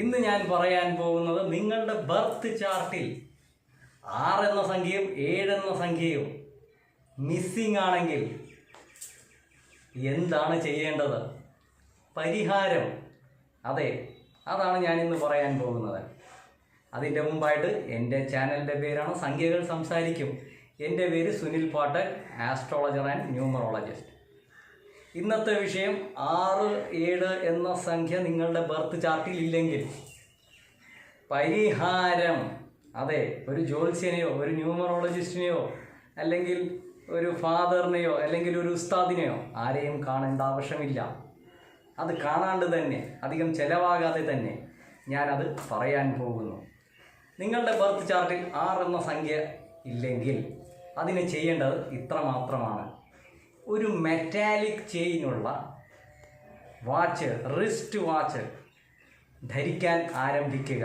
ഇന്ന് ഞാൻ പറയാൻ പോകുന്നത് നിങ്ങളുടെ ബർത്ത് ചാർട്ടിൽ 6 എന്ന സംഖ്യയും 7 എന്ന സംഖ്യയും മിസ്സിംഗ് ആണെങ്കിൽ എന്താണ് ചെയ്യേണ്ടത്? പരിഹാരം. അതെ, അതാണ് ഞാൻ ഇന്ന് പറയാൻ പോകുന്നത്. അതിൻ്റെ മുമ്പായിട്ട് എൻ്റെ ചാനലിൻ്റെ പേരാണ് സംഖ്യകൾ സംസാരിക്കും. എൻ്റെ പേര് സുനിൽ പാട്ടക്, ആസ്ട്രോളജർ ആൻഡ് ന്യൂമറോളജിസ്റ്റ്. ഇന്നത്തെ വിഷയം 6, 7 എന്ന സംഖ്യ നിങ്ങളുടെ ബർത്ത് ചാർട്ടിൽ ഇല്ലെങ്കിൽ പരിഹാരം. അതെ, ഒരു ജ്യോത്സ്യനെയോ ഒരു ന്യൂമറോളജിസ്റ്റിനെയോ അല്ലെങ്കിൽ ഒരു ഫാദറിനെയോ അല്ലെങ്കിൽ ഒരു ഉസ്താദിനെയോ ആരെയും കാണേണ്ട ആവശ്യമില്ല. അത് കാണാണ്ട് തന്നെ, അധികം ചിലവാകാതെ തന്നെ ഞാനത് പറയാൻ പോകുന്നു. നിങ്ങളുടെ ബർത്ത് ചാർട്ടിൽ 6 എന്ന സംഖ്യ ഇല്ലെങ്കിൽ അതിന് ചെയ്യേണ്ടത് ഇത്ര മാത്രമാണ്. ഒരു മെറ്റാലിക് ചെയിനുള്ള വാച്ച്, റിസ്റ്റ് വാച്ച് ധരിക്കാൻ ആരംഭിക്കുക.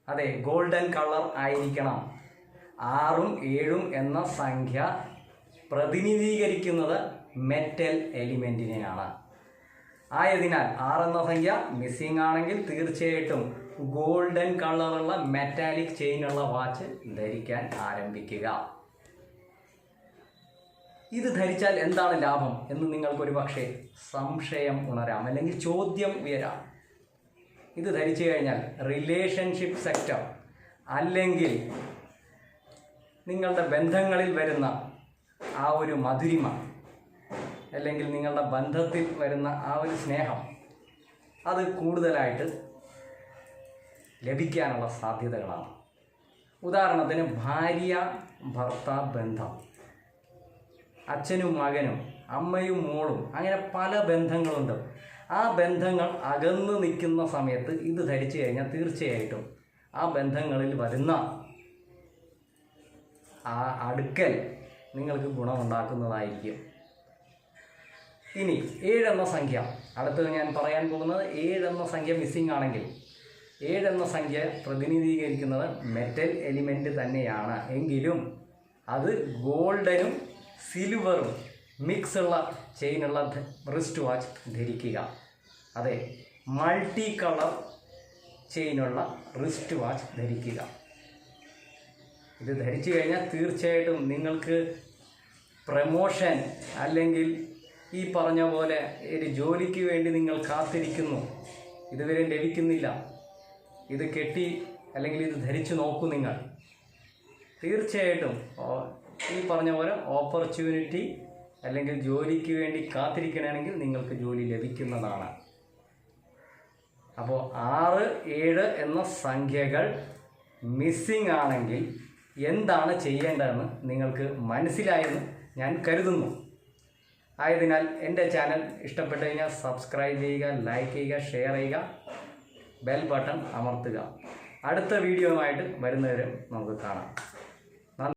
അതെ, ഗോൾഡൻ കളർ ആയിരിക്കണം. 6ഉം 7ഉം എന്ന സംഖ്യ പ്രതിനിധീകരിക്കുന്നത് മെറ്റൽ എലിമെൻറ്റിനെയാണ്. ആയതിനാൽ 6 എന്ന സംഖ്യ മിസ്സിംഗ് ആണെങ്കിൽ തീർച്ചയായിട്ടും ഗോൾഡൻ കളറുള്ള മെറ്റാലിക് ചെയിനുള്ള വാച്ച് ധരിക്കാൻ ആരംഭിക്കുക. ഇത് ധരിച്ചാൽ എന്താണ് ലാഭം എന്ന് നിങ്ങൾക്കൊരു പക്ഷേ സംശയം ഉണരാം, അല്ലെങ്കിൽ ചോദ്യം ഉയരാം. ഇത് ധരിച്ചു കഴിഞ്ഞാൽ റിലേഷൻഷിപ്പ് സെക്ടർ അല്ലെങ്കിൽ നിങ്ങളുടെ ബന്ധങ്ങളിൽ വരുന്ന ആ ഒരു മധുരിമ അല്ലെങ്കിൽ നിങ്ങളുടെ ബന്ധത്തിൽ വരുന്ന ആ ഒരു സ്നേഹം അത് കൂടുതലായിട്ട് ലഭിക്കാനുള്ള സാധ്യതകളാണ്. ഉദാഹരണത്തിന് ഭാര്യ ഭർത്താവ് ബന്ധം, അച്ഛനും മകനും, അമ്മയും മോളും, അങ്ങനെ പല ബന്ധങ്ങളുണ്ട്. ആ ബന്ധങ്ങൾ അകന്നു നിൽക്കുന്ന സമയത്ത് ഇത് ധരിച്ചു കഴിഞ്ഞാൽ തീർച്ചയായിട്ടും ആ ബന്ധങ്ങളിൽ വരുന്ന ആ അടുക്കൽ നിങ്ങൾക്ക് ഗുണമുണ്ടാക്കുന്നതായിരിക്കും. ഇനി 7 എന്ന സംഖ്യ, അടുത്തത് ഞാൻ പറയാൻ പോകുന്നത് 7 എന്ന സംഖ്യ മിസ്സിംഗ് ആണെങ്കിൽ, 7 എന്ന സംഖ്യ പ്രതിനിധീകരിക്കുന്നത് മെറ്റൽ എലിമെൻറ്റ് തന്നെയാണ്. എങ്കിലും അത് ഗോൾഡനും സിൽവറും മിക്സ് ഉള്ള ചെയിനുള്ള റിസ്റ്റ് വാച്ച് ധരിക്കുക. അതെ, മൾട്ടി കളർ ചെയിനുള്ള റിസ്റ്റ് വാച്ച് ധരിക്കുക. ഇത് ധരിച്ചു കഴിഞ്ഞാൽ തീർച്ചയായിട്ടും നിങ്ങൾക്ക് പ്രമോഷൻ അല്ലെങ്കിൽ ഈ പറഞ്ഞ പോലെ ഒരു ജോലിക്ക് വേണ്ടി നിങ്ങൾ കാത്തിരിക്കുന്നു, ഇതുവരെ ലഭിക്കുന്നില്ല, ഇത് കെട്ടി അല്ലെങ്കിൽ ഇത് ധരിച്ചു നോക്കൂ. നിങ്ങൾ തീർച്ചയായിട്ടും ഈ പറഞ്ഞ പോലെ ഓപ്പർച്യൂണിറ്റി അല്ലെങ്കിൽ ജോലിക്ക് വേണ്ടി കാത്തിരിക്കണമെങ്കിൽ നിങ്ങൾക്ക് ജോലി ലഭിക്കുന്നതാണ്. അപ്പോൾ 6, 7 എന്ന സംഖ്യകൾ മിസ്സിംഗ് ആണെങ്കിൽ എന്താണ് ചെയ്യേണ്ടതെന്ന് നിങ്ങൾക്ക് മനസ്സിലായെന്ന് ഞാൻ കരുതുന്നു. ആയതിനാൽ എൻ്റെ ചാനൽ ഇഷ്ടപ്പെട്ടു കഴിഞ്ഞാൽ സബ്സ്ക്രൈബ് ചെയ്യുക, ലൈക്ക് ചെയ്യുക, ഷെയർ ചെയ്യുക, ബെൽ ബട്ടൺ അമർത്തുക. അടുത്ത വീഡിയോയുമായിട്ട് വരുന്നവരെ നമുക്ക് കാണാം.